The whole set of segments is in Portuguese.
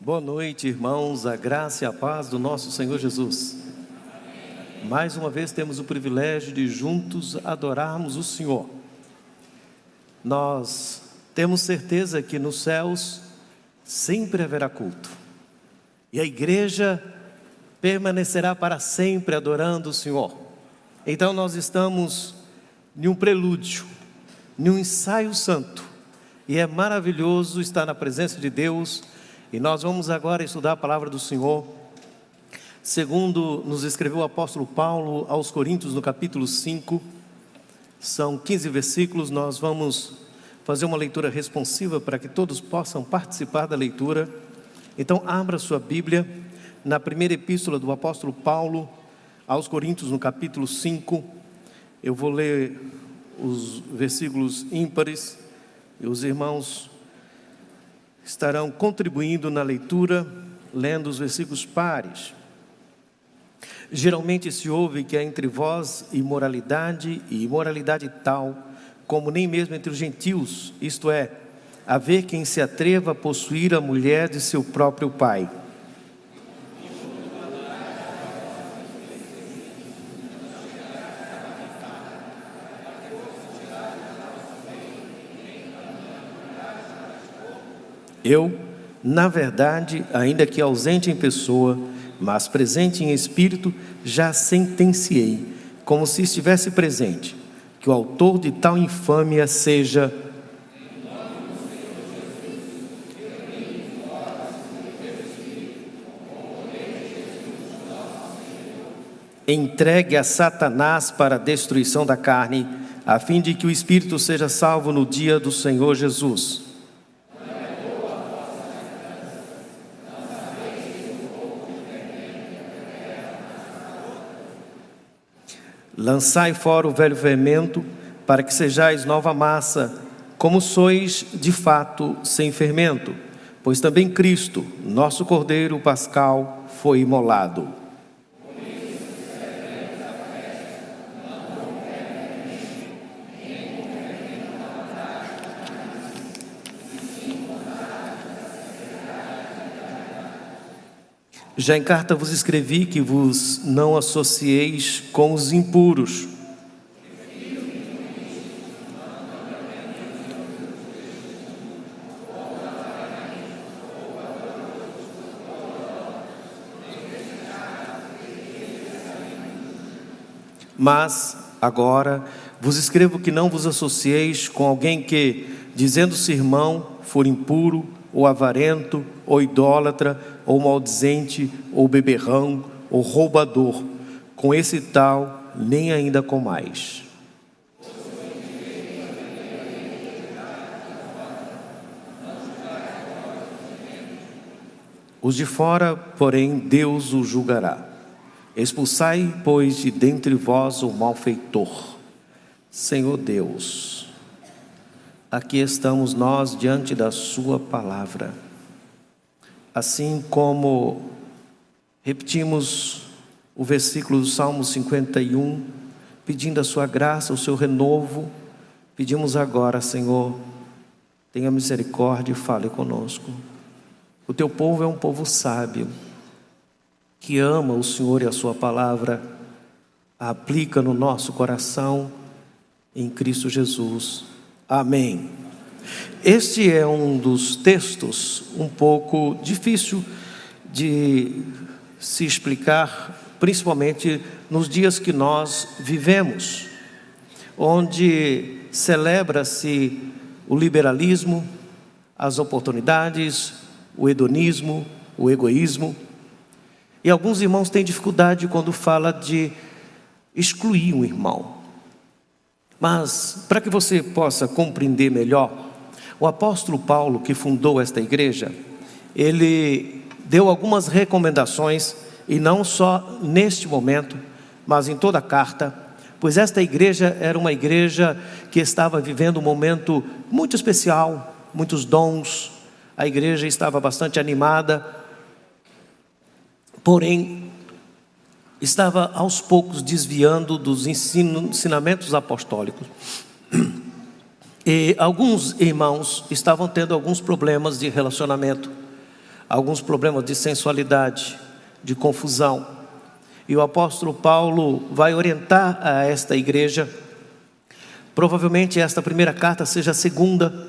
Boa noite, irmãos, a graça e a paz do nosso Senhor Jesus. Mais uma vez temos o privilégio de juntos adorarmos o Senhor. Nós temos certeza que nos céus sempre haverá culto. E a igreja permanecerá para sempre adorando o Senhor. Então nós estamos em um prelúdio, em um ensaio santo. E é maravilhoso estar na presença de Deus. E nós vamos agora estudar a palavra do Senhor, segundo nos escreveu o apóstolo Paulo aos Coríntios, no capítulo 5, são 15 versículos. Nós vamos fazer uma leitura responsiva para que todos possam participar da leitura. Então abra sua Bíblia na primeira epístola do apóstolo Paulo aos Coríntios, no capítulo 5, eu vou ler os versículos ímpares, e os irmãos estarão contribuindo na leitura, lendo os versículos pares. Geralmente se ouve que há entre vós imoralidade, e imoralidade tal, como nem mesmo entre os gentios, isto é, haver quem se atreva a possuir a mulher de seu próprio pai. Eu, na verdade, ainda que ausente em pessoa, mas presente em espírito, já sentenciei, como se estivesse presente, que o autor de tal infâmia seja entregue a Satanás para a destruição da carne, a fim de que o espírito seja salvo no dia do Senhor Jesus. Lançai fora o velho fermento, para que sejais nova massa, como sois de fato sem fermento, pois também Cristo, nosso Cordeiro Pascal, foi imolado. Já em carta vos escrevi que vos não associeis com os impuros. Mas agora vos escrevo que não vos associeis com alguém que, dizendo-se irmão, for impuro, ou avarento, ou idólatra, ou maldizente, ou beberrão, ou roubador. Com esse tal, nem ainda comais. Os de fora, porém, Deus os julgará. Expulsai, pois, de dentre vós o malfeitor. Senhor Deus, aqui estamos nós diante da sua palavra. Assim como repetimos o versículo do Salmo 51, pedindo a sua graça, o seu renovo, pedimos agora, Senhor, tenha misericórdia e fale conosco. O teu povo é um povo sábio, que ama o Senhor e a sua palavra, a aplica no nosso coração, em Cristo Jesus. Amém. Este é um dos textos um pouco difícil de se explicar, principalmente nos dias que nós vivemos, onde celebra-se o liberalismo, as oportunidades, o hedonismo, o egoísmo. E alguns irmãos têm dificuldade quando fala de excluir um irmão. Mas, para que você possa compreender melhor, o apóstolo Paulo, que fundou esta igreja, ele deu algumas recomendações, e não só neste momento, mas em toda a carta, pois esta igreja era uma igreja que estava vivendo um momento muito especial, muitos dons, a igreja estava bastante animada, porém, estava aos poucos desviando dos ensinamentos apostólicos. E alguns irmãos estavam tendo alguns problemas de relacionamento. alguns problemas de sensualidade, de confusão. E o apóstolo Paulo vai orientar a esta igreja. Provavelmente esta primeira carta seja a segunda,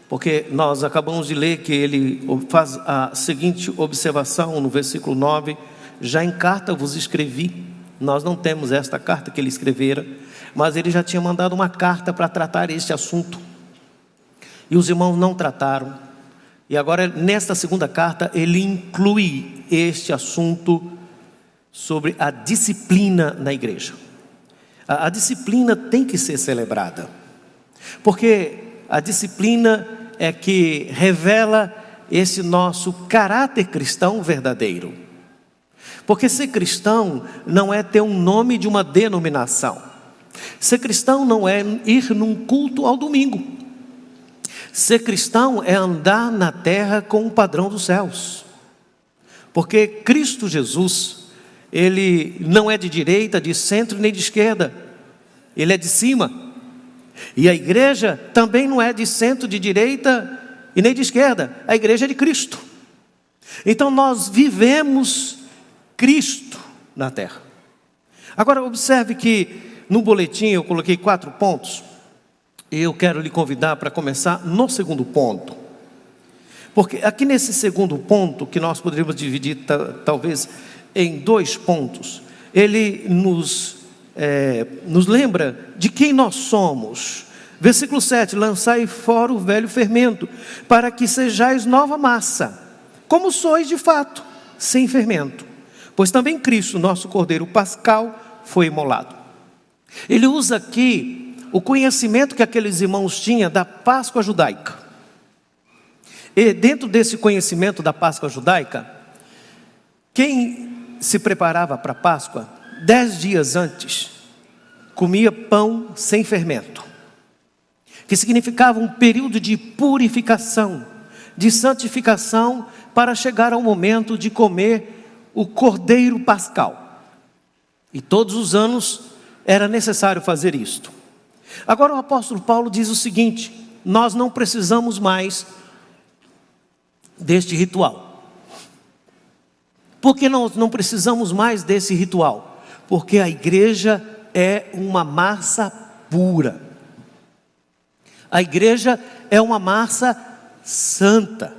porque nós acabamos de ler que ele faz a seguinte observação no versículo 9: já em carta vos escrevi. Nós não temos esta carta que ele escrevera, mas ele já tinha mandado uma carta para tratar este assunto, e os irmãos não trataram. E agora nesta segunda carta ele inclui este assunto sobre a disciplina na igreja. A disciplina tem que ser celebrada, porque a disciplina é que revela esse nosso caráter cristão verdadeiro. Porque ser cristão não é ter um nome de uma denominação. Ser cristão não é ir num culto ao domingo. Ser cristão é andar na terra com o padrão dos céus. Porque Cristo Jesus, ele não é de direita, de centro nem de esquerda. Ele é de cima. E a igreja também não é de centro, de direita e nem de esquerda. A igreja é de Cristo. Então nós vivemos Cristo na terra. Agora observe que no boletim eu coloquei 4 pontos. E eu quero lhe convidar para começar no segundo ponto. Porque aqui nesse segundo ponto, que nós poderíamos dividir talvez em 2 pontos, ele nos lembra de quem nós somos. Versículo 7: lançai fora o velho fermento, para que sejais nova massa, como sois de fato, sem fermento. Pois também Cristo, nosso Cordeiro Pascal, foi imolado. Ele usa aqui o conhecimento que aqueles irmãos tinham da Páscoa judaica. E dentro desse conhecimento da Páscoa judaica, quem se preparava para a Páscoa, 10 dias antes, comia pão sem fermento, que significava um período de purificação, de santificação, para chegar ao momento de comer o Cordeiro Pascal. E todos os anos era necessário fazer isto. Agora o apóstolo Paulo diz o seguinte: nós não precisamos mais deste ritual. Por que nós não precisamos mais desse ritual? Porque a igreja é uma massa pura. A igreja é uma massa santa.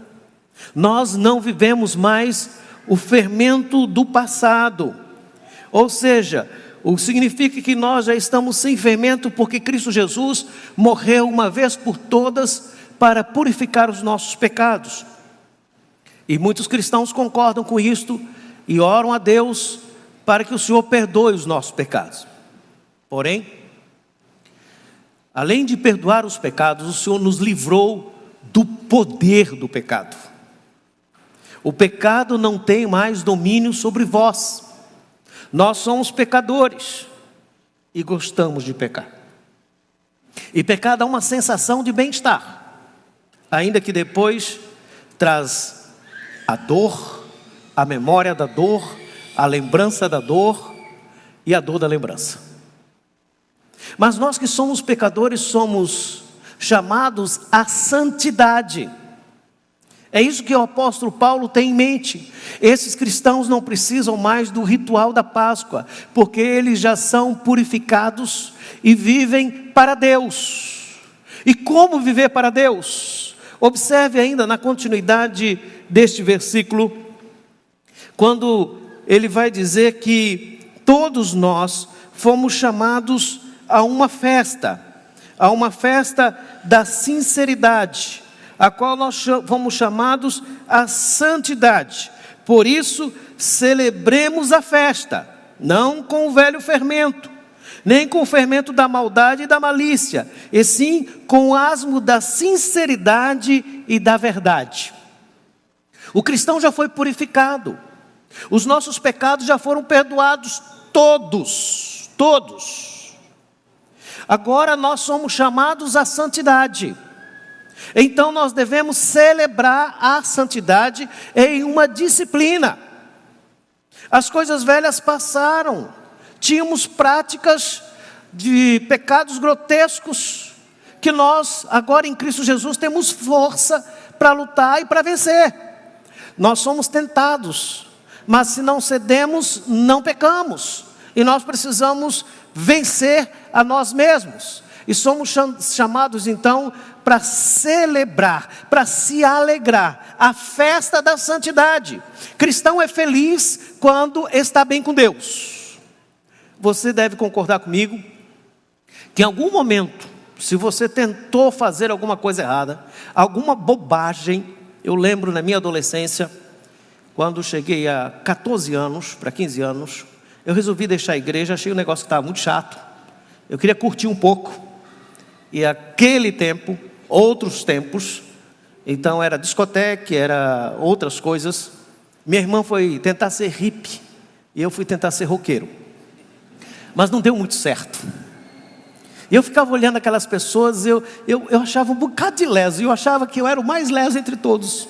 Nós não vivemos mais o fermento do passado. Ou seja, o que significa que nós já estamos sem fermento, porque Cristo Jesus morreu uma vez por todas para purificar os nossos pecados. E muitos cristãos concordam com isto e oram a Deus para que o Senhor perdoe os nossos pecados. Porém, além de perdoar os pecados, o Senhor nos livrou do poder do pecado. O pecado não tem mais domínio sobre vós. Nós somos pecadores e gostamos de pecar. E pecar dá uma sensação de bem-estar, ainda que depois traz a dor, a memória da dor, a lembrança da dor e a dor da lembrança. Mas nós que somos pecadores somos chamados à santidade. É isso que o apóstolo Paulo tem em mente. Esses cristãos não precisam mais do ritual da Páscoa, porque eles já são purificados e vivem para Deus. E como viver para Deus? Observe ainda na continuidade deste versículo, quando ele vai dizer que todos nós fomos chamados a uma festa da sinceridade, a qual nós fomos chamados à santidade. Por isso, celebremos a festa, não com o velho fermento, nem com o fermento da maldade e da malícia, e sim com o asmo da sinceridade e da verdade. O cristão já foi purificado, os nossos pecados já foram perdoados, todos. Agora nós somos chamados à santidade. Então nós devemos celebrar a santidade em uma disciplina. As coisas velhas passaram. Tínhamos práticas de pecados grotescos que nós agora em Cristo Jesus temos força para lutar e para vencer. Nós somos tentados, mas se não cedemos, não pecamos. E nós precisamos vencer a nós mesmos. E somos chamados então para celebrar, para se alegrar, a festa da santidade. Cristão é feliz quando está bem com Deus. Você deve concordar comigo que em algum momento, se você tentou fazer alguma coisa errada, alguma bobagem, eu lembro na minha adolescência, quando cheguei a 14 anos, para 15 anos, eu resolvi deixar a igreja, achei o negócio que estava muito chato, eu queria curtir um pouco, e aquele tempo, outros tempos, então era discoteca, era outras coisas, minha irmã foi tentar ser hippie, e eu fui tentar ser roqueiro, mas não deu muito certo. E eu ficava olhando aquelas pessoas, eu achava um bocado de leso, eu achava que eu era o mais leso entre todos.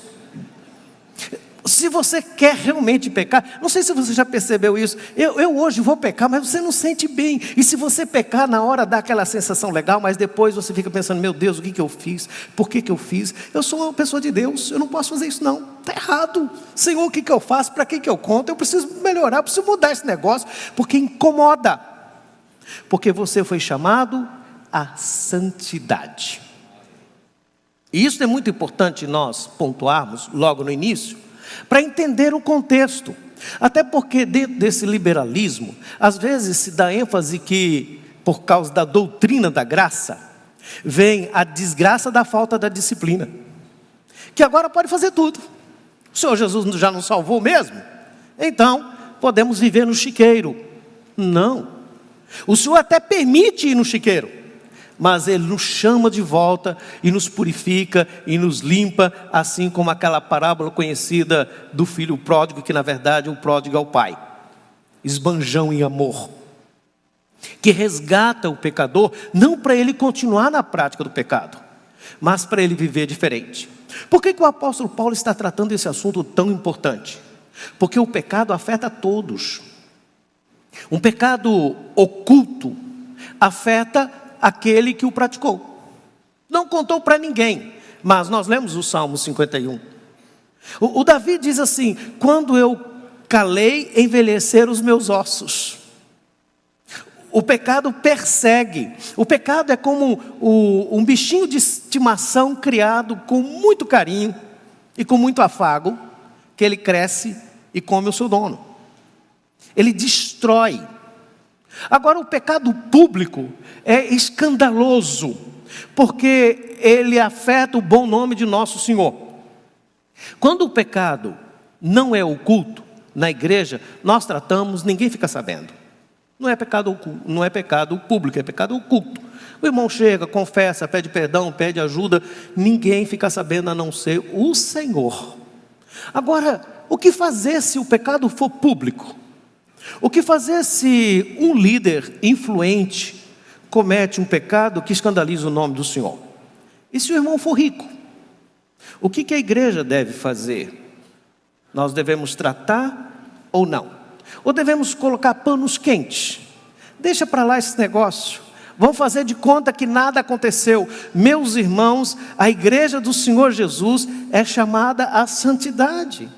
Se você quer realmente pecar, não sei se você já percebeu isso, eu hoje vou pecar, mas você não sente bem. E se você pecar, na hora dá aquela sensação legal, mas depois você fica pensando, meu Deus, o que eu fiz? Por que eu fiz? Eu sou uma pessoa de Deus, eu não posso fazer isso não, está errado. Senhor, o que eu faço? Para que eu conto? Eu preciso melhorar, eu preciso mudar esse negócio, porque incomoda. Porque você foi chamado à santidade. E isso é muito importante nós pontuarmos logo no início, para entender o contexto. Até porque dentro desse liberalismo, às vezes se dá ênfase que, por causa da doutrina da graça, vem a desgraça da falta da disciplina. Que agora pode fazer tudo. O Senhor Jesus já nos salvou mesmo? Então, podemos viver no chiqueiro. Não. O Senhor até permite ir no chiqueiro, mas Ele nos chama de volta e nos purifica e nos limpa, assim como aquela parábola conhecida do filho pródigo, que na verdade o pródigo é o pai, esbanjão em amor, que resgata o pecador, não para ele continuar na prática do pecado, mas para ele viver diferente. Por que o apóstolo Paulo está tratando esse assunto tão importante? Porque o pecado afeta todos. Um pecado oculto afeta aquele que o praticou. Não contou para ninguém, mas nós lemos o Salmo 51. O Davi diz assim: quando eu calei, envelheceram os meus ossos. O pecado persegue. O pecado é como um bichinho de estimação criado com muito carinho e com muito afago, que ele cresce e come o seu dono. Ele destrói. Agora, o pecado público é escandaloso, porque ele afeta o bom nome de nosso Senhor. Quando o pecado não é oculto, na igreja, nós tratamos, ninguém fica sabendo. Não é pecado oculto, não é pecado público, é pecado oculto. O irmão chega, confessa, pede perdão, pede ajuda, ninguém fica sabendo a não ser o Senhor. Agora, o que fazer se o pecado for público? O que fazer se um líder influente comete um pecado que escandaliza o nome do Senhor? E se o irmão for rico? O que a igreja deve fazer? Nós devemos tratar ou não? Ou devemos colocar panos quentes? Deixa para lá esse negócio. Vamos fazer de conta que nada aconteceu. Meus irmãos, a igreja do Senhor Jesus é chamada à santidade.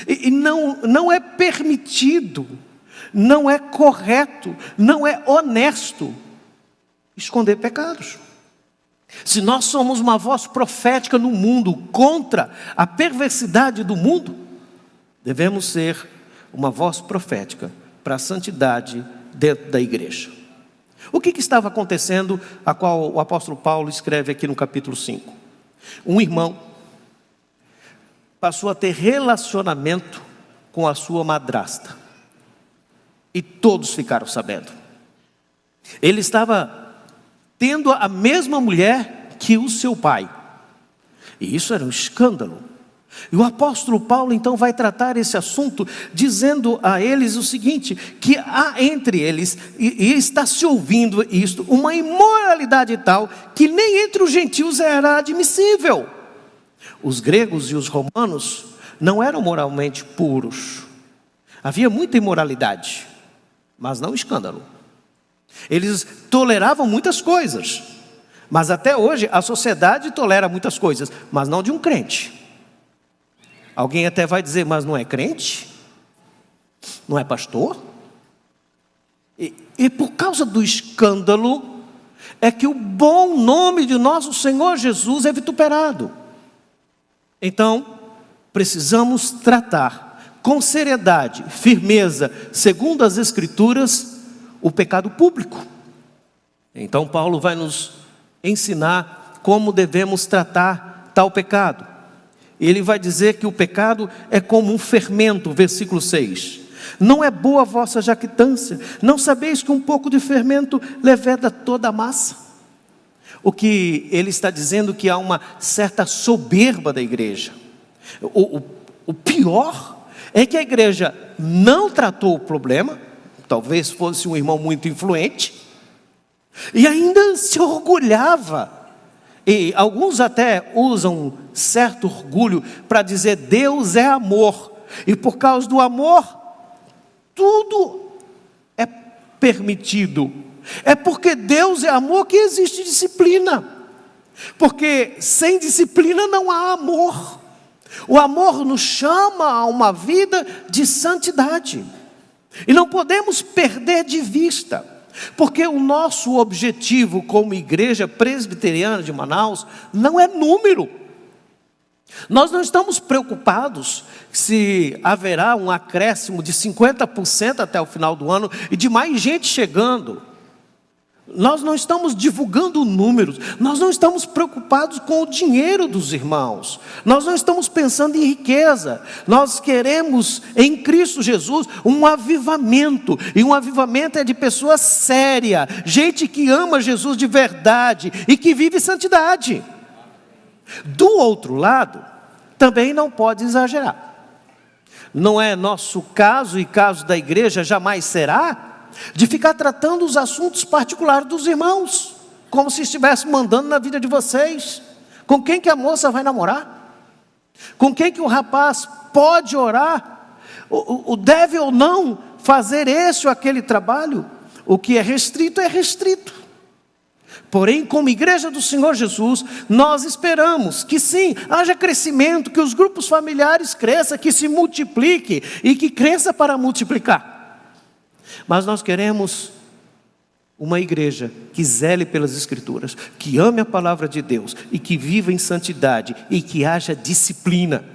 E não é permitido, não é correto, não é honesto esconder pecados. Se nós somos uma voz profética no mundo contra a perversidade do mundo, devemos ser uma voz profética para a santidade dentro da igreja. O que estava acontecendo, a qual o apóstolo Paulo escreve aqui no capítulo 5? Um irmão passou a ter relacionamento com a sua madrasta. E todos ficaram sabendo. Ele estava tendo a mesma mulher que o seu pai. E isso era um escândalo. E o apóstolo Paulo então vai tratar esse assunto, dizendo a eles o seguinte: que há entre eles, e está se ouvindo isto, uma imoralidade tal, que nem entre os gentios era admissível. Os gregos e os romanos não eram moralmente puros. Havia muita imoralidade, mas não escândalo. Eles toleravam muitas coisas, mas até hoje a sociedade tolera muitas coisas, mas não de um crente. Alguém até vai dizer, mas não é crente? Não é pastor? E por causa do escândalo, é que o bom nome de nosso Senhor Jesus é vituperado. Então, precisamos tratar com seriedade, firmeza, segundo as Escrituras, o pecado público. Então Paulo vai nos ensinar como devemos tratar tal pecado. Ele vai dizer que o pecado é como um fermento, versículo 6. Não é boa a vossa jactância, não sabeis que um pouco de fermento leveda toda a massa? O que ele está dizendo que há uma certa soberba da igreja. O pior é que a igreja não tratou o problema, talvez fosse um irmão muito influente, e ainda se orgulhava. E alguns até usam certo orgulho para dizer Deus é amor, e por causa do amor, tudo é permitido. É porque Deus é amor que existe disciplina, porque sem disciplina não há amor. O amor nos chama a uma vida de santidade, e não podemos perder de vista, porque o nosso objetivo como igreja presbiteriana de Manaus não é número. Nós não estamos preocupados se haverá um acréscimo de 50% até o final do ano e de mais gente chegando. Nós não estamos divulgando números, nós não estamos preocupados com o dinheiro dos irmãos, nós não estamos pensando em riqueza. Nós queremos em Cristo Jesus um avivamento, e um avivamento é de pessoa séria, gente que ama Jesus de verdade e que vive santidade. Do outro lado, também não pode exagerar. Não é nosso caso e caso da igreja jamais será de ficar tratando os assuntos particulares dos irmãos, como se estivesse mandando na vida de vocês. Com quem que a moça vai namorar? Com quem que o rapaz pode orar? O deve ou não fazer esse ou aquele trabalho? O que é restrito é restrito. Porém, como igreja do Senhor Jesus, nós esperamos que sim, haja crescimento, que os grupos familiares cresçam, que se multiplique e que cresça para multiplicar. Mas nós queremos uma igreja que zele pelas Escrituras, que ame a palavra de Deus e que viva em santidade e que haja disciplina.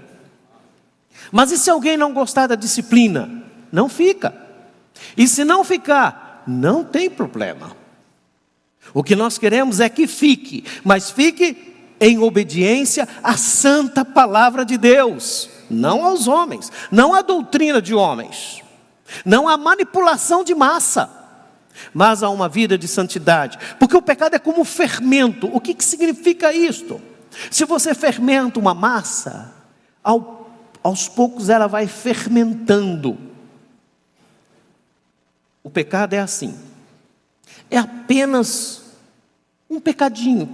Mas e se alguém não gostar da disciplina? Não fica. E se não ficar, não tem problema. O que nós queremos é que fique, mas fique em obediência à santa palavra de Deus, não aos homens, não à doutrina de homens, não há manipulação de massa, mas há uma vida de santidade. Porque o pecado é como fermento. O que significa isto? Se você fermenta uma massa, aos poucos ela vai fermentando. O pecado é assim, é apenas um pecadinho,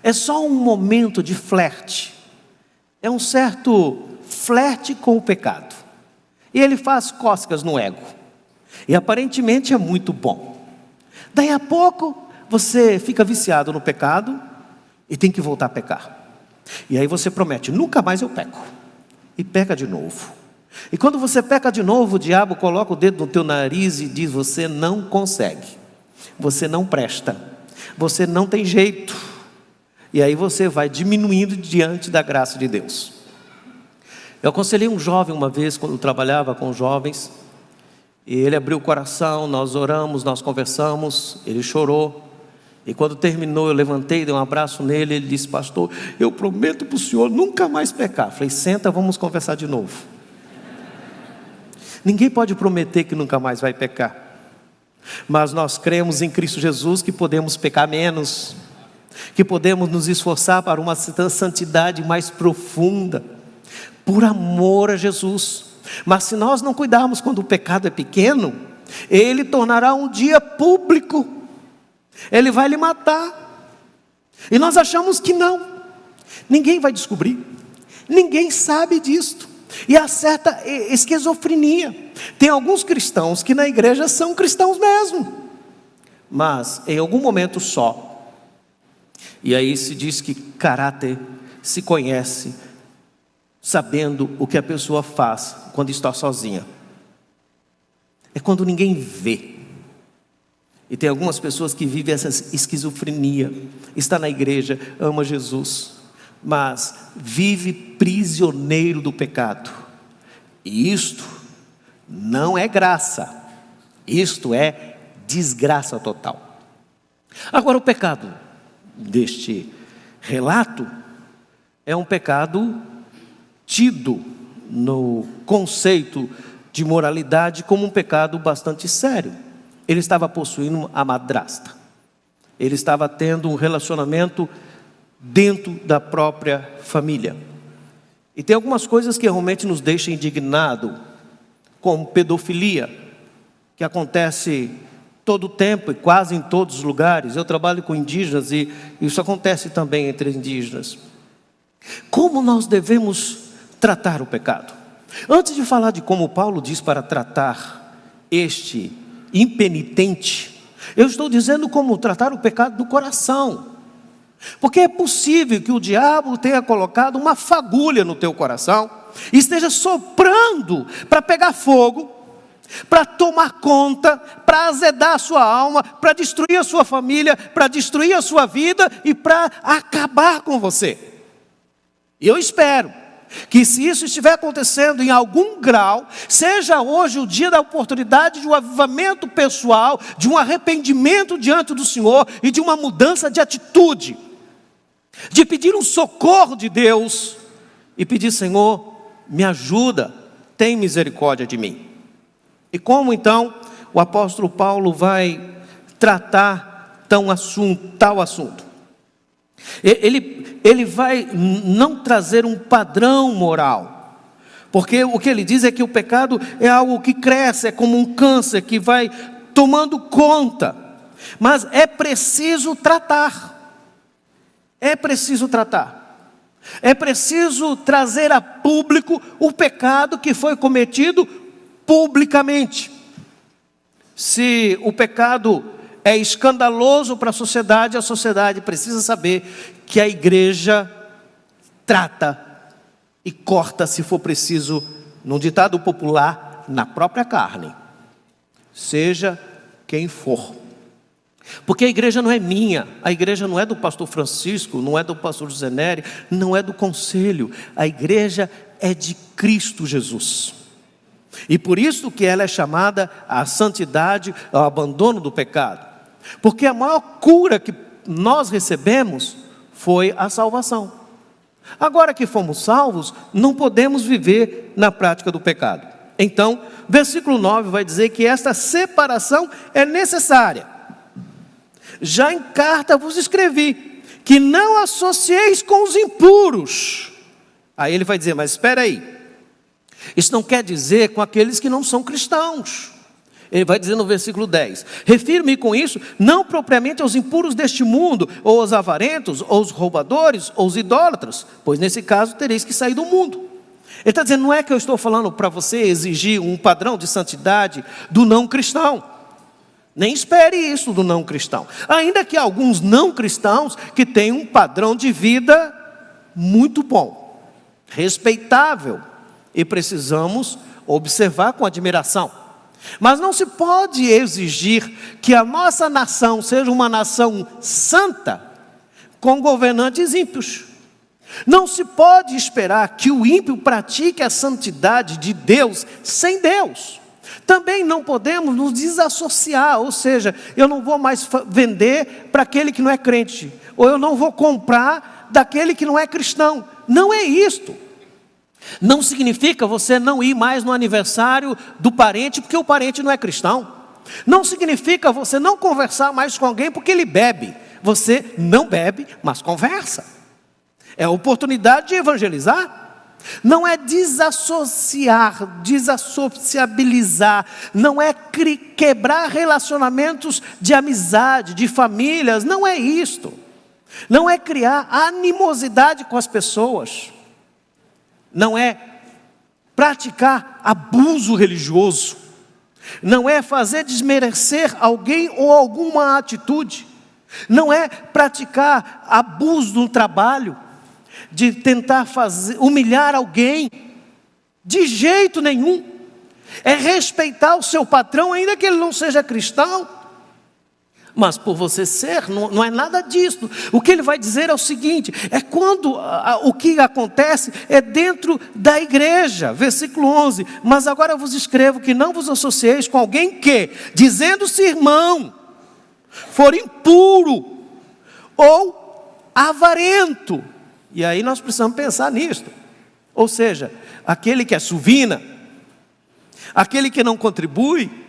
é só um momento de flerte, é um certo flerte com o pecado. E ele faz cócegas no ego. E aparentemente é muito bom. Daí a pouco, você fica viciado no pecado e tem que voltar a pecar. E aí você promete, nunca mais eu peco. E peca de novo. E quando você peca de novo, o diabo coloca o dedo no teu nariz e diz, você não consegue. Você não presta. Você não tem jeito. E aí você vai diminuindo diante da graça de Deus. Eu aconselhei um jovem uma vez, quando eu trabalhava com jovens, e ele abriu o coração, nós oramos, nós conversamos, ele chorou, e quando terminou eu levantei, dei um abraço nele, ele disse, pastor, eu prometo para o senhor nunca mais pecar. Falei, senta, vamos conversar de novo. Ninguém pode prometer que nunca mais vai pecar, mas nós cremos em Cristo Jesus que podemos pecar menos, que podemos nos esforçar para uma santidade mais profunda, por amor a Jesus. Mas se nós não cuidarmos quando o pecado é pequeno, ele tornará um dia público, ele vai lhe matar, e nós achamos que não, ninguém vai descobrir, ninguém sabe disto, e há certa esquizofrenia. Tem alguns cristãos que na igreja são cristãos mesmo, mas em algum momento só, e aí se diz que caráter se conhece sabendo o que a pessoa faz quando está sozinha. É quando ninguém vê. E tem algumas pessoas que vivem essa esquizofrenia. Está na igreja, ama Jesus, mas vive prisioneiro do pecado. E isto não é graça. Isto é desgraça total. Agora, o pecado deste relato é um pecado tido no conceito de moralidade como um pecado bastante sério. Ele estava possuindo a madrasta. Ele estava tendo um relacionamento dentro da própria família. E tem algumas coisas que realmente nos deixam indignados, como pedofilia, que acontece todo o tempo e quase em todos os lugares. Eu trabalho com indígenas e isso acontece também entre indígenas. Como nós devemos tratar o pecado? Antes de falar de como Paulo diz para tratar este impenitente, eu estou dizendo como tratar o pecado do coração. Porque é possível que o diabo tenha colocado uma fagulha no teu coração e esteja soprando para pegar fogo, para tomar conta, para azedar a sua alma, para destruir a sua família, para destruir a sua vida e para acabar com você. Eu espero que, se isso estiver acontecendo em algum grau, seja hoje o dia da oportunidade de um avivamento pessoal, de um arrependimento diante do Senhor e de uma mudança de atitude, de pedir um socorro de Deus e pedir: Senhor, me ajuda, tem misericórdia de mim. E como então o apóstolo Paulo vai tratar tal assunto? Ele vai não trazer um padrão moral, porque o que ele diz é que o pecado é algo que cresce, é como um câncer que vai tomando conta, mas é preciso tratar, é preciso trazer a público o pecado que foi cometido publicamente. Se o pecado é escandaloso para a sociedade precisa saber que a igreja trata e corta, se for preciso, num ditado popular, na própria carne, seja quem for. Porque a igreja não é minha, a igreja não é do pastor Francisco, não é do pastor José Nery, não é do conselho, a igreja é de Cristo Jesus. E por isso que ela é chamada à santidade, ao abandono do pecado. Porque a maior cura que nós recebemos foi a salvação. Agora que fomos salvos, não podemos viver na prática do pecado. Então, versículo 9 vai dizer que esta separação é necessária. Já em carta vos escrevi que não associeis com os impuros. Aí ele vai dizer: mas espera aí, isso não quer dizer com aqueles que não são cristãos. Ele vai dizer no versículo 10: refiro-me com isso não propriamente aos impuros deste mundo, ou aos avarentos, ou aos roubadores, ou aos idólatras, pois nesse caso tereis que sair do mundo. Ele está dizendo: não é que eu estou falando para você exigir um padrão de santidade do não cristão. Nem espere isso do não cristão. Ainda que alguns não cristãos que têm um padrão de vida muito bom, respeitável, e precisamos observar com admiração. Mas não se pode exigir que a nossa nação seja uma nação santa com governantes ímpios. Não se pode esperar que o ímpio pratique a santidade de Deus sem Deus. Também não podemos nos desassociar, ou seja, eu não vou mais vender para aquele que não é crente, ou eu não vou comprar daquele que não é cristão. Não é isto. Não significa você não ir mais no aniversário do parente porque o parente não é cristão. Não significa você não conversar mais com alguém porque ele bebe. Você não bebe, mas conversa. É a oportunidade de evangelizar. Não é desassociar, desassociabilizar, não é quebrar relacionamentos de amizade, de famílias, não é isto. Não é criar animosidade com as pessoas. Não é praticar abuso religioso. Não é fazer desmerecer alguém ou alguma atitude. Não é praticar abuso no trabalho. de tentar humilhar alguém, de jeito nenhum. É respeitar o seu patrão, ainda que ele não seja cristão. Mas por você ser, não é nada disso. O que ele vai dizer é o seguinte: é quando o que acontece é dentro da igreja. Versículo 11: mas agora eu vos escrevo que não vos associeis com alguém que, dizendo-se irmão, for impuro ou avarento. E aí nós precisamos pensar nisso. Ou seja, aquele que é suvina, aquele que não contribui,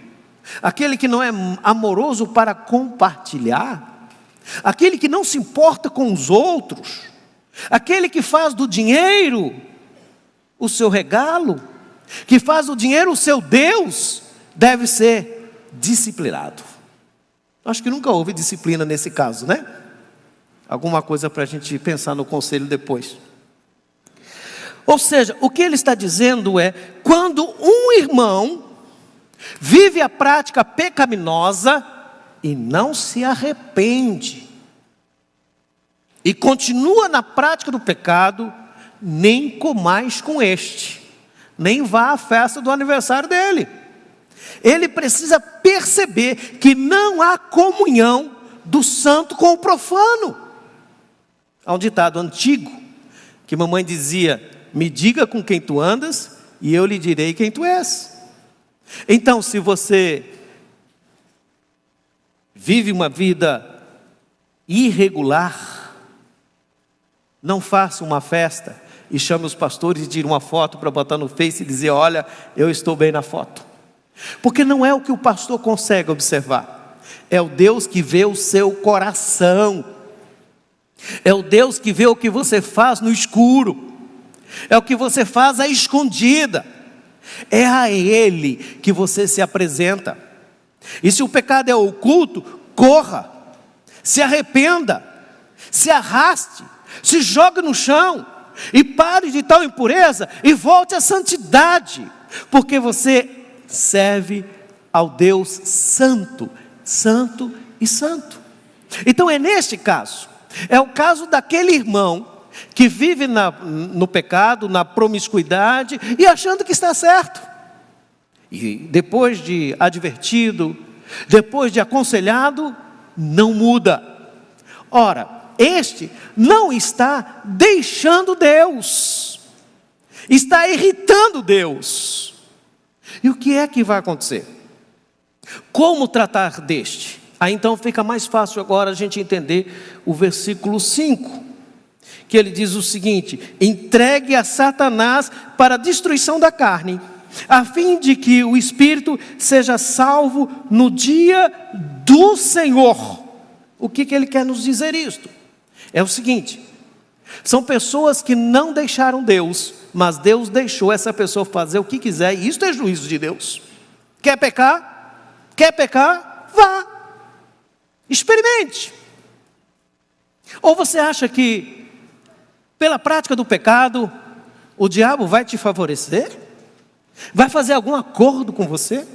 aquele que não é amoroso para compartilhar, aquele que não se importa com os outros, aquele que faz do dinheiro o seu regalo, que faz do dinheiro o seu Deus, deve ser disciplinado. Acho que nunca houve disciplina nesse caso, né? Alguma coisa para a gente pensar no conselho depois. Ou seja, o que ele está dizendo é: quando um irmão vive a prática pecaminosa e não se arrepende, e continua na prática do pecado, nem comais com este, nem vá à festa do aniversário dele. Ele precisa perceber que não há comunhão do santo com o profano. Há um ditado antigo que mamãe dizia: me diga com quem tu andas e eu lhe direi quem tu és. Então, se você vive uma vida irregular, não faça uma festa e chame os pastores e tire uma foto para botar no Face e dizer: olha, eu estou bem na foto. Porque não é o que o pastor consegue observar, é o Deus que vê o seu coração, é o Deus que vê o que você faz no escuro, é o que você faz à escondida. É a Ele que você se apresenta. E se o pecado é oculto, corra, se arrependa, se arraste, se jogue no chão e pare de tal impureza e volte à santidade, porque você serve ao Deus santo, santo e santo. Então é neste caso, é o caso daquele irmão que vive no pecado, na promiscuidade, e achando que está certo. E depois de advertido, depois de aconselhado, não muda. Ora, este não está deixando Deus, está irritando Deus. E o que é que vai acontecer? Como tratar deste? Aí então fica mais fácil agora a gente entender o versículo 5. Que ele diz o seguinte: entregue a Satanás para a destruição da carne, a fim de que o espírito seja salvo no dia do Senhor. O que ele quer nos dizer isto? É o seguinte: são pessoas que não deixaram Deus, mas Deus deixou essa pessoa fazer o que quiser, e isto é juízo de Deus. Quer pecar? Quer pecar? Vá, experimente. Ou você acha que pela prática do pecado o diabo vai te favorecer? Vai fazer algum acordo com você?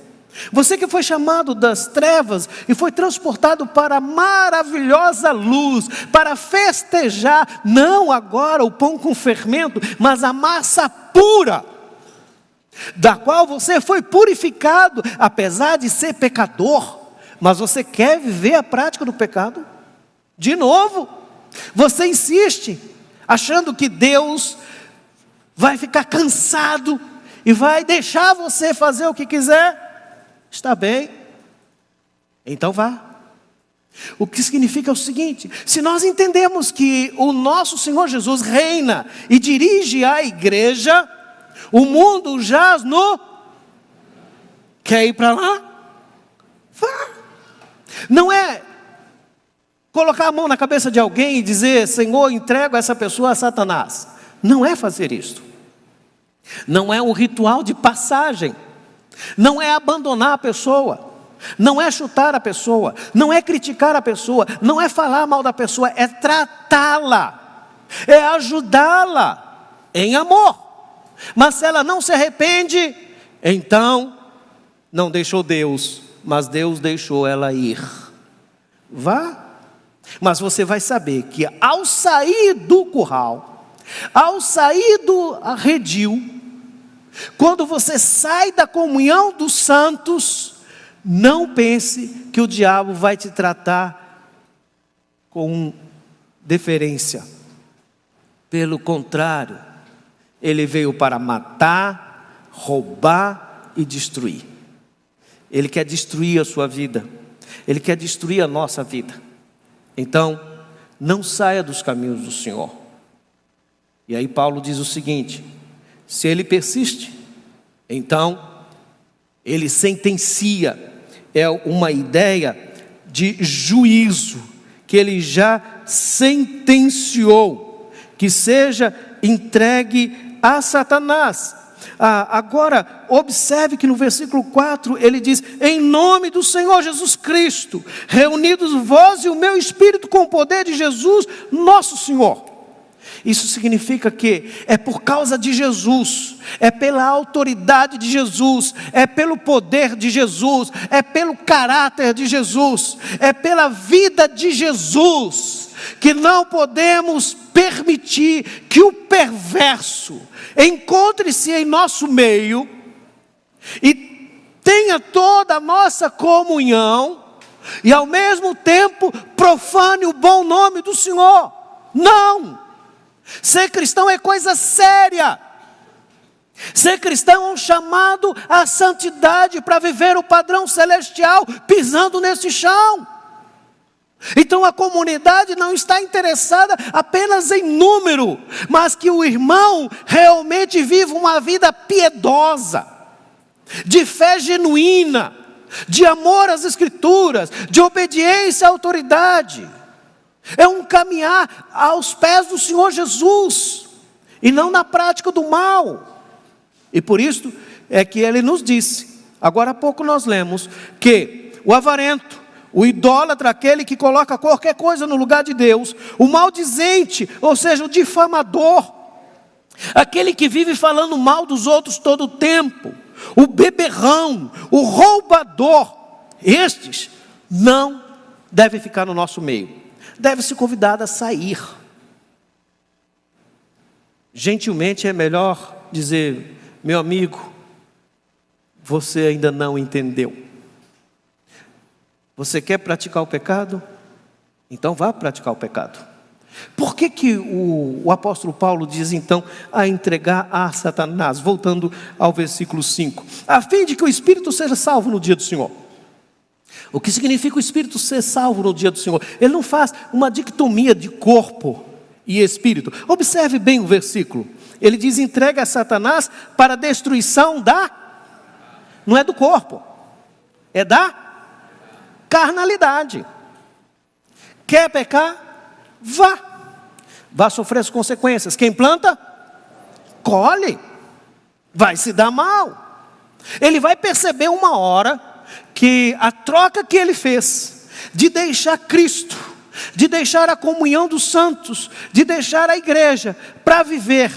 Você que foi chamado das trevas e foi transportado para a maravilhosa luz, para festejar, não agora o pão com fermento, mas a massa pura, da qual você foi purificado, apesar de ser pecador. Mas você quer viver a prática do pecado? De novo, você insiste, achando que Deus vai ficar cansado e vai deixar você fazer o que quiser. Está bem, então vá. O que significa o seguinte: se nós entendemos que o nosso Senhor Jesus reina e dirige a igreja, o mundo jaz no... Quer ir para lá? Vá. Não é colocar a mão na cabeça de alguém e dizer: Senhor, entrego essa pessoa a Satanás. Não é fazer isso. Não é um ritual de passagem. Não é abandonar a pessoa, não é chutar a pessoa, não é criticar a pessoa, não é falar mal da pessoa, é tratá-la, é ajudá-la em amor. Mas se ela não se arrepende, então não deixou Deus, mas Deus deixou ela ir. Vá, mas você vai saber que ao sair do curral, Ao sair do redil, quando você sai da comunhão dos santos, não pense que o diabo vai te tratar com deferência. Pelo contrário, ele veio para matar, roubar e destruir. Ele quer destruir a sua vida. Ele quer destruir a nossa vida. Então, não saia dos caminhos do Senhor. E aí Paulo diz o seguinte: se ele persiste, então ele sentencia. É uma ideia de juízo, que ele já sentenciou, que seja entregue a Satanás. Agora, observe que no versículo 4 ele diz: em nome do Senhor Jesus Cristo, reunidos vós e o meu espírito com o poder de Jesus, nosso Senhor. Isso significa que é por causa de Jesus, é pela autoridade de Jesus, é pelo poder de Jesus, é pelo caráter de Jesus, é pela vida de Jesus, que não podemos permitir que o perverso encontre-se em nosso meio e tenha toda a nossa comunhão e ao mesmo tempo profane o bom nome do Senhor. Não! Ser cristão é coisa séria. Ser cristão é um chamado à santidade para viver o padrão celestial pisando nesse chão. Então a comunidade não está interessada apenas em número, mas que o irmão realmente viva uma vida piedosa, de fé genuína, de amor às Escrituras, de obediência à autoridade. É um caminhar aos pés do Senhor Jesus, e não na prática do mal. E por isso é que ele nos disse, agora há pouco nós lemos, que o avarento, o idólatra, aquele que coloca qualquer coisa no lugar de Deus, o maldizente, ou seja, o difamador, aquele que vive falando mal dos outros todo o tempo, o beberrão, o roubador, estes não devem ficar no nosso meio. Deve ser convidado a sair. Gentilmente é melhor dizer: meu amigo, você ainda não entendeu. Você quer praticar o pecado? Então vá praticar o pecado. Por que o apóstolo Paulo diz então a entregar a Satanás? Voltando ao versículo 5. A fim de que o espírito seja salvo no dia do Senhor. O que significa o espírito ser salvo no dia do Senhor? Ele não faz uma dicotomia de corpo e espírito. Observe bem o versículo. Ele diz: entrega a Satanás para a destruição não é do corpo, é da carnalidade. Quer pecar? Vá sofrer as consequências. Quem planta, colhe. Vai se dar mal. Ele vai perceber uma hora que a troca que ele fez, de deixar Cristo, de deixar a comunhão dos santos, de deixar a igreja, para viver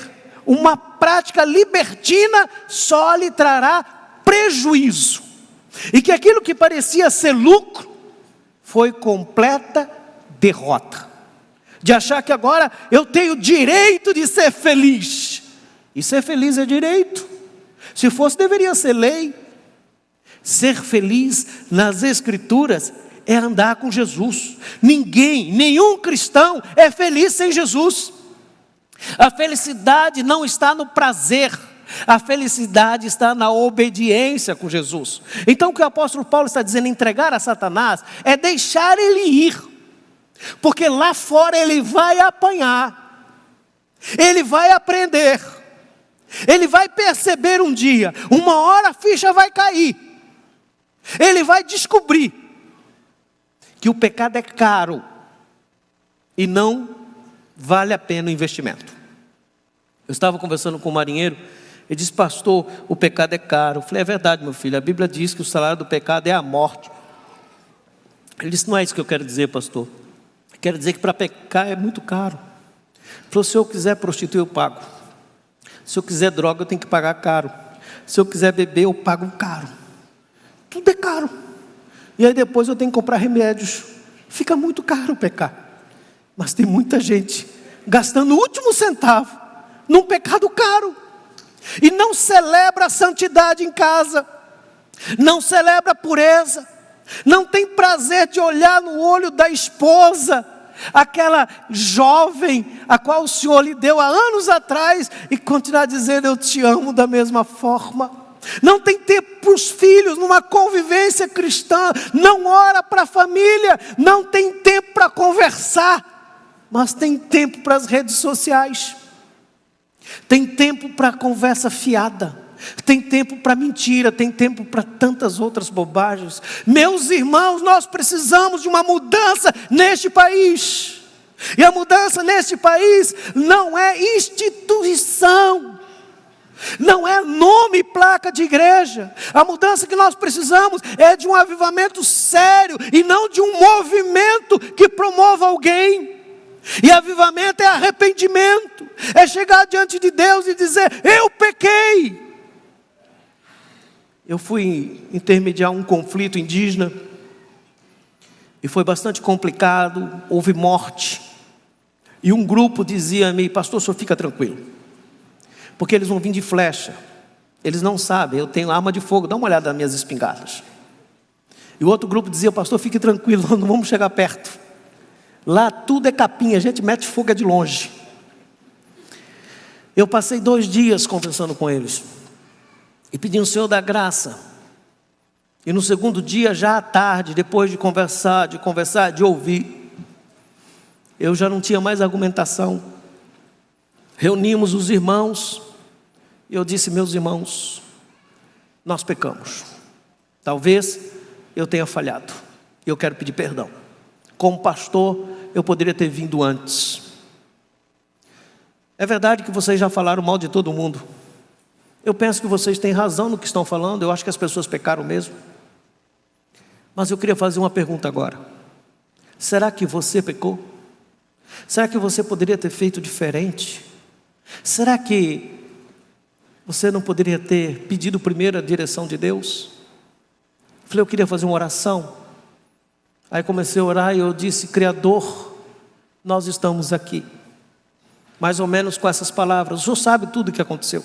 uma prática libertina, só lhe trará prejuízo. E que aquilo que parecia ser lucro, foi completa derrota. De achar que agora eu tenho direito de ser feliz. E ser feliz é direito. Se fosse, deveria ser lei. Ser feliz nas Escrituras é andar com Jesus. Nenhum cristão é feliz sem Jesus. A felicidade não está no prazer, a felicidade está na obediência com Jesus. Então o que o apóstolo Paulo está dizendo, entregar a Satanás, é deixar ele ir. Porque lá fora ele vai apanhar, ele vai aprender, ele vai perceber um dia, uma hora a ficha vai cair. Ele vai descobrir que o pecado é caro e não vale a pena o investimento. Eu estava conversando com um marinheiro, ele disse: pastor, o pecado é caro. Eu falei: é verdade, meu filho, a Bíblia diz que o salário do pecado é a morte. Ele disse: não é isso que eu quero dizer, pastor. Eu quero dizer que para pecar é muito caro. Ele falou: se eu quiser prostituir, eu pago. Se eu quiser droga, eu tenho que pagar caro. Se eu quiser beber, eu pago caro. Tudo é caro. E aí depois eu tenho que comprar remédios. Fica muito caro pecar. Mas tem muita gente gastando o último centavo num pecado caro. E não celebra a santidade em casa, não celebra a pureza, não tem prazer de olhar no olho da esposa, aquela jovem a qual o Senhor lhe deu há anos atrás, e continuar dizendo: eu te amo da mesma forma. Não tem tempo para os filhos, numa convivência cristã, não ora para a família, não tem tempo para conversar, mas tem tempo para as redes sociais, tem tempo para a conversa fiada, tem tempo para mentira, tem tempo para tantas outras bobagens. Meus irmãos, nós precisamos de uma mudança neste país, e a mudança neste país não é instituição, não é nome e placa de igreja. A mudança que nós precisamos é de um avivamento sério, e não de um movimento que promova alguém. E avivamento é arrependimento, é chegar diante de Deus e dizer: eu pequei. Eu fui intermediar um conflito indígena, e foi bastante complicado, houve morte. E um grupo dizia-me: pastor, o senhor fica tranquilo, porque eles vão vir de flecha, eles não sabem, eu tenho arma de fogo, dá uma olhada nas minhas espingardas. E o outro grupo dizia: pastor, fique tranquilo, não vamos chegar perto, lá tudo é capinha, a gente mete fogo de longe. Eu passei 2 dias conversando com eles, e pedi ao Senhor da graça. E no segundo dia, já à tarde, depois de conversar, de ouvir, eu já não tinha mais argumentação. Reunimos os irmãos, e eu disse: meus irmãos, nós pecamos. Talvez eu tenha falhado, e eu quero pedir perdão. Como pastor, eu poderia ter vindo antes. É verdade que vocês já falaram mal de todo mundo. Eu penso que vocês têm razão no que estão falando, eu acho que as pessoas pecaram mesmo. Mas eu queria fazer uma pergunta agora: será que você pecou? Será que você poderia ter feito diferente? Será que você não poderia ter pedido primeiro a direção de Deus? Eu falei: eu queria fazer uma oração. Aí comecei a orar e eu disse: Criador, nós estamos aqui, mais ou menos com essas palavras. O Senhor sabe tudo o que aconteceu,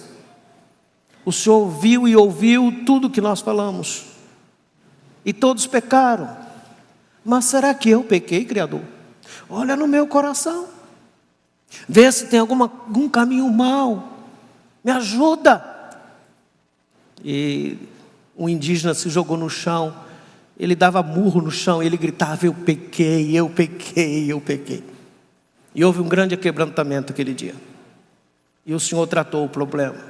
o Senhor viu e ouviu tudo o que nós falamos, e todos pecaram. Mas será que eu pequei, Criador? Olha no meu coração, vê se tem algum caminho mau, me ajuda. E um indígena se jogou no chão, ele dava murro no chão, ele gritava: eu pequei, eu pequei, eu pequei. E houve um grande quebrantamento aquele dia, e o Senhor tratou o problema.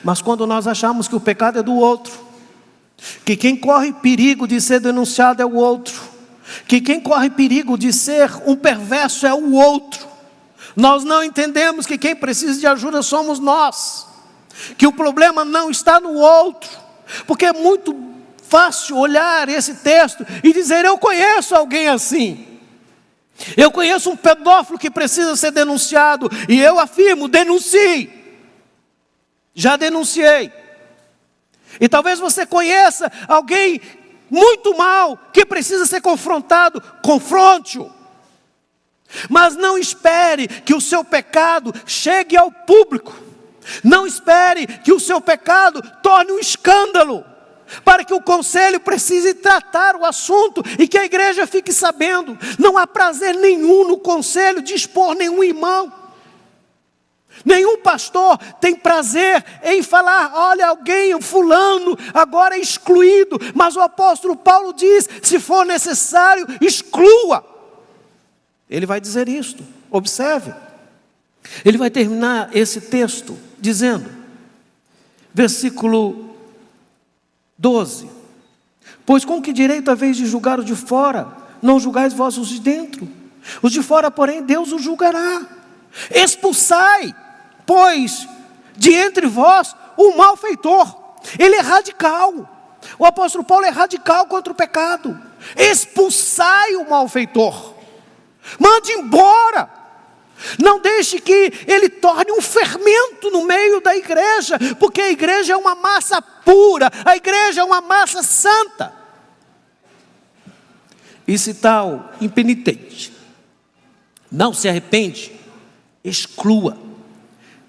Mas quando nós achamos que o pecado é do outro, que quem corre perigo de ser denunciado é o outro, que quem corre perigo de ser um perverso é o outro, nós não entendemos que quem precisa de ajuda somos nós, que o problema não está no outro. Porque é muito fácil olhar esse texto e dizer: eu conheço alguém assim, eu conheço um pedófilo que precisa ser denunciado, e eu afirmo: denuncie. Já denunciei. E talvez você conheça alguém muito mal que precisa ser confrontado, confronte-o. Mas não espere que o seu pecado chegue ao público, não espere que o seu pecado torne um escândalo, para que o conselho precise tratar o assunto e que a igreja fique sabendo. Não há prazer nenhum no conselho de expor nenhum irmão. Nenhum pastor tem prazer em falar: olha, alguém, fulano, agora é excluído. Mas o apóstolo Paulo diz: se for necessário, exclua. Ele vai dizer isto, observe. Ele vai terminar esse texto dizendo, versículo 12: pois com que direito haveis de julgar os de fora? Não julgais vós os de dentro. Os de fora, porém, Deus os julgará. Expulsai, pois, de entre vós o malfeitor. Ele é radical. O apóstolo Paulo é radical contra o pecado. Expulsai o malfeitor. Mande embora. Não deixe que ele torne um fermento no meio da igreja, porque a igreja é uma massa pura, a igreja é uma massa santa. E se tal impenitente não se arrepende, exclua.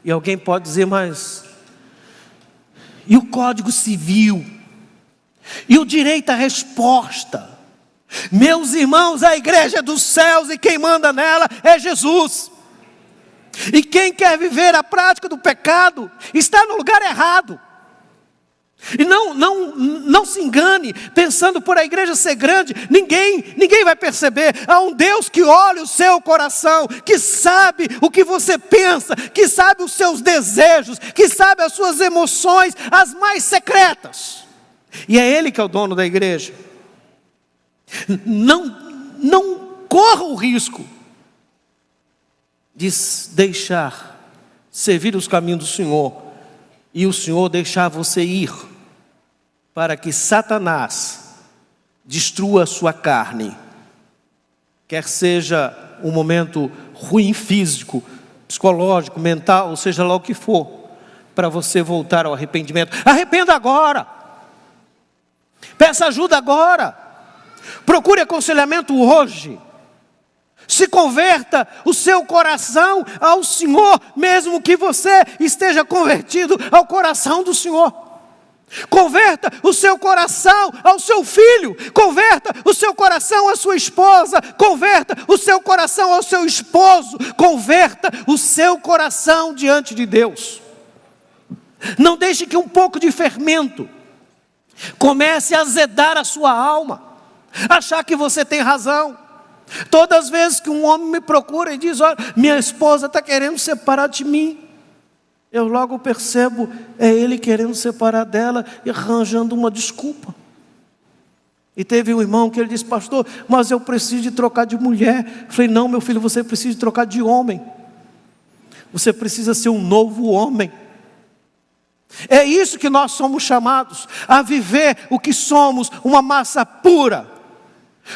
E alguém pode dizer, mas e o Código Civil? E o direito à resposta? Meus irmãos, a igreja é dos céus e quem manda nela é Jesus. E quem quer viver a prática do pecado está no lugar errado. E não se engane, pensando por a igreja ser grande, ninguém vai perceber. Há um Deus que olha o seu coração, que sabe o que você pensa, que sabe os seus desejos, que sabe as suas emoções, as mais secretas. E é Ele que é o dono da igreja. Não corra o risco de deixar servir os caminhos do Senhor e o Senhor deixar você ir para que Satanás destrua a sua carne, quer seja um momento ruim físico, psicológico, mental, ou seja lá o que for, para você voltar ao arrependimento. Arrependa agora, peça ajuda agora, procure aconselhamento hoje, se converta o seu coração ao Senhor, mesmo que você esteja convertido ao coração do Senhor. Converta o seu coração ao seu filho, converta o seu coração à sua esposa, converta o seu coração ao seu esposo, converta o seu coração diante de Deus. Não deixe que um pouco de fermento comece a azedar a sua alma, achar que você tem razão. Todas as vezes que um homem me procura e diz, olha, minha esposa está querendo separar de mim, eu logo percebo, é ele querendo separar dela e arranjando uma desculpa. E teve um irmão que ele disse, pastor, mas eu preciso de trocar de mulher. Eu falei, não meu filho, você precisa de trocar de homem. Você precisa ser um novo homem. É isso que nós somos chamados, a viver o que somos, uma massa pura.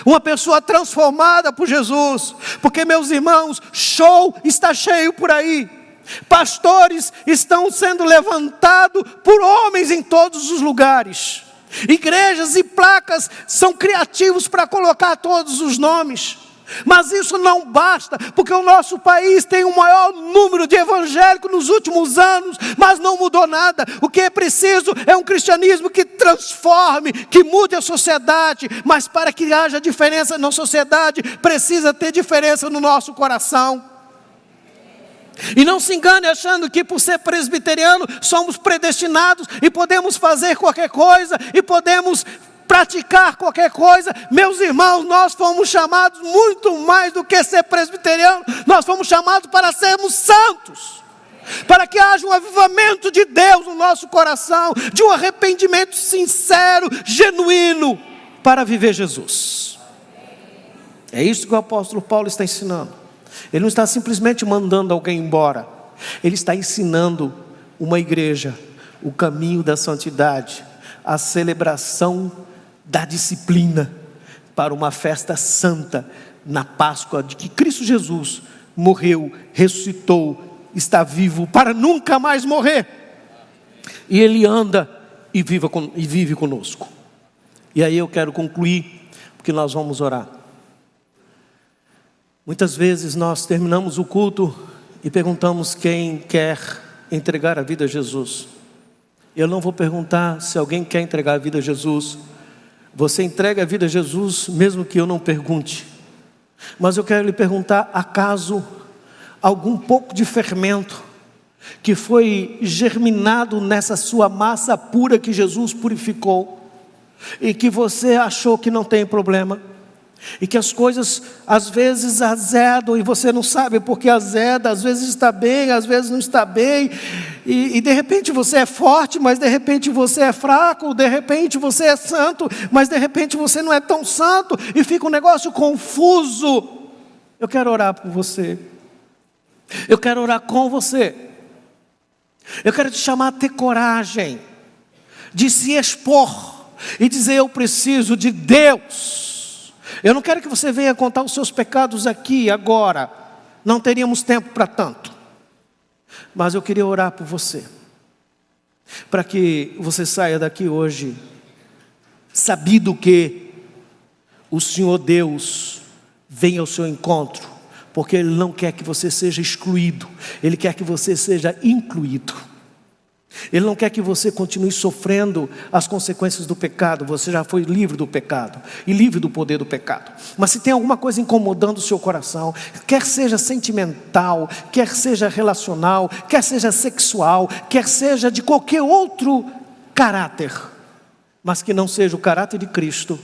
Uma pessoa transformada por Jesus. Porque meus irmãos, show está cheio por aí. Pastores estão sendo levantados por homens em todos os lugares. Igrejas e placas são criativos para colocar todos os nomes. Mas isso não basta, porque o nosso país tem o maior número de evangélicos nos últimos anos, mas não mudou nada. O que é preciso é um cristianismo que transforme, que mude a sociedade. Mas para que haja diferença na sociedade, precisa ter diferença no nosso coração. E não se engane achando que por ser presbiteriano somos predestinados e podemos fazer qualquer coisa e podemos praticar qualquer coisa. Meus irmãos, nós fomos chamados muito mais do que ser presbiteriano. Nós fomos chamados para sermos santos, para que haja um avivamento de Deus no nosso coração, de um arrependimento sincero, genuíno, para viver Jesus. É isso que o apóstolo Paulo está ensinando. Ele não está simplesmente mandando alguém embora, ele está ensinando uma igreja o caminho da santidade, a celebração da disciplina para uma festa santa na Páscoa de que Cristo Jesus morreu, ressuscitou, está vivo para nunca mais morrer. E Ele anda e vive conosco. E aí eu quero concluir, porque nós vamos orar. Muitas vezes nós terminamos o culto e perguntamos quem quer entregar a vida a Jesus. Eu não vou perguntar se alguém quer entregar a vida a Jesus. Você entrega a vida a Jesus mesmo que eu não pergunte. Mas eu quero lhe perguntar, acaso algum pouco de fermento que foi germinado nessa sua massa pura que Jesus purificou e que você achou que não tem problema? E que as coisas às vezes azedam e você não sabe porque azeda, às vezes está bem, às vezes não está bem, e de repente você é forte, mas de repente você é fraco, de repente você é santo, mas de repente você não é tão santo, e fica um negócio confuso. Eu quero orar por você, eu quero orar com você, eu quero te chamar a ter coragem de se expor e dizer, eu preciso de Deus. Eu não quero que você venha contar os seus pecados aqui, agora. Não teríamos tempo para tanto. Mas eu queria orar por você, para que você saia daqui hoje sabido que o Senhor Deus vem ao seu encontro, porque Ele não quer que você seja excluído, Ele quer que você seja incluído. Ele não quer que você continue sofrendo as consequências do pecado. Você já foi livre do pecado e livre do poder do pecado. Mas se tem alguma coisa incomodando o seu coração, quer seja sentimental, quer seja relacional, quer seja sexual, quer seja de qualquer outro caráter, mas que não seja o caráter de Cristo,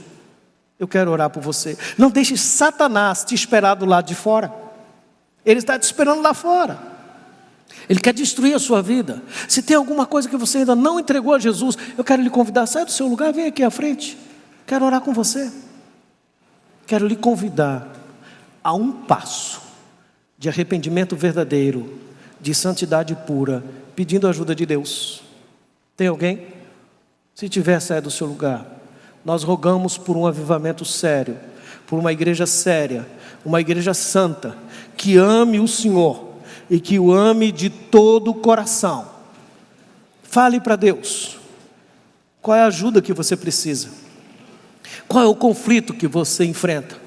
eu quero orar por você. Não deixe Satanás te esperar do lado de fora. Ele está te esperando lá fora. Ele quer destruir a sua vida. Se tem alguma coisa que você ainda não entregou a Jesus, eu quero lhe convidar, sai do seu lugar, vem aqui à frente. Quero orar com você. Quero lhe convidar a um passo de arrependimento verdadeiro, de santidade pura, pedindo a ajuda de Deus. Tem alguém? Se tiver, sai do seu lugar. Nós rogamos por um avivamento sério, por uma igreja séria, uma igreja santa, que ame o Senhor e que o ame de todo o coração. Fale para Deus. Qual é a ajuda que você precisa? Qual é o conflito que você enfrenta?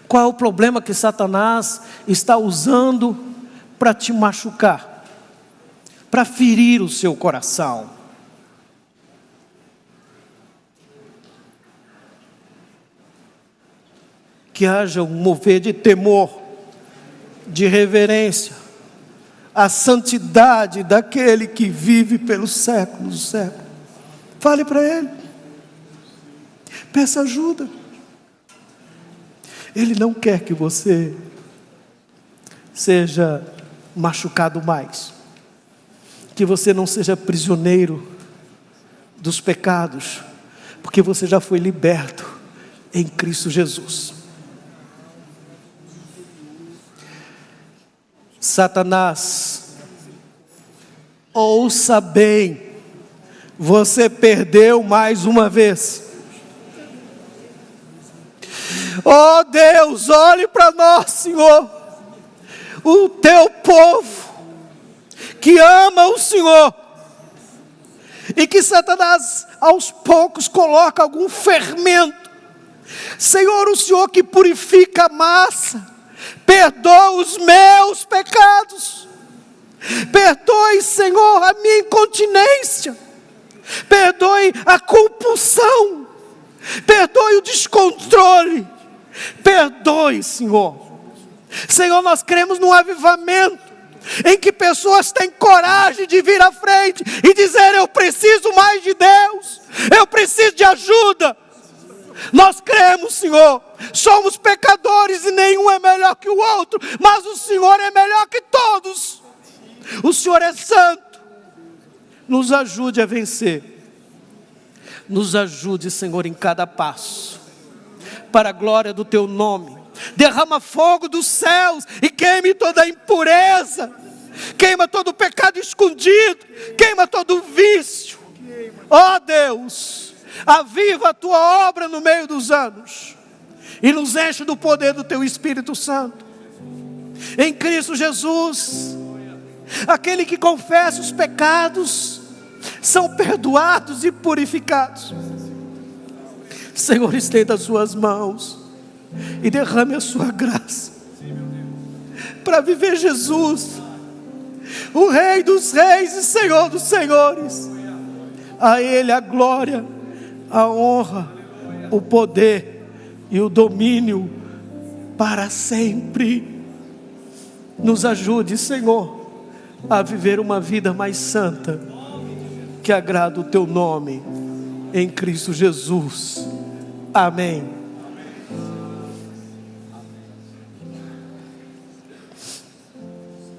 Qual é o problema que Satanás está usando para te machucar, para ferir o seu coração? Que haja um mover de temor, de reverência, a santidade daquele que vive pelos séculos dos séculos. Fale para Ele, peça ajuda. Ele não quer que você seja machucado mais, que você não seja prisioneiro dos pecados, porque você já foi liberto em Cristo Jesus. Satanás, ouça bem, você perdeu mais uma vez. Oh Deus, olhe para nós, Senhor, o teu povo que ama o Senhor, e que Satanás aos poucos coloca algum fermento. Senhor, o Senhor que purifica a massa, perdoa os meus pecados. Perdoe, Senhor, a minha incontinência. Perdoe a compulsão. Perdoe o descontrole. Perdoe, Senhor. Senhor, nós cremos num avivamento em que pessoas têm coragem de vir à frente e dizer: eu preciso mais de Deus, eu preciso de ajuda. Nós cremos, Senhor, somos pecadores e nenhum é melhor que o outro, mas o Senhor é melhor que todos. O Senhor é santo. Nos ajude a vencer. Nos ajude, Senhor, em cada passo, para a glória do Teu nome. Derrama fogo dos céus e queime toda a impureza, queima todo o pecado escondido, queima todo o vício. Ó Deus, aviva a Tua obra no meio dos anos e nos enche do poder do Teu Espírito Santo. Em Cristo Jesus, aquele que confessa os pecados são perdoados e purificados. Senhor, estenda as suas mãos e derrame a sua graça para viver Jesus, o Rei dos reis e Senhor dos senhores. A Ele a glória, a honra, o poder e o domínio para sempre. Nos ajude, Senhor, a viver uma vida mais santa, que agrada o Teu nome, em Cristo Jesus. Amém.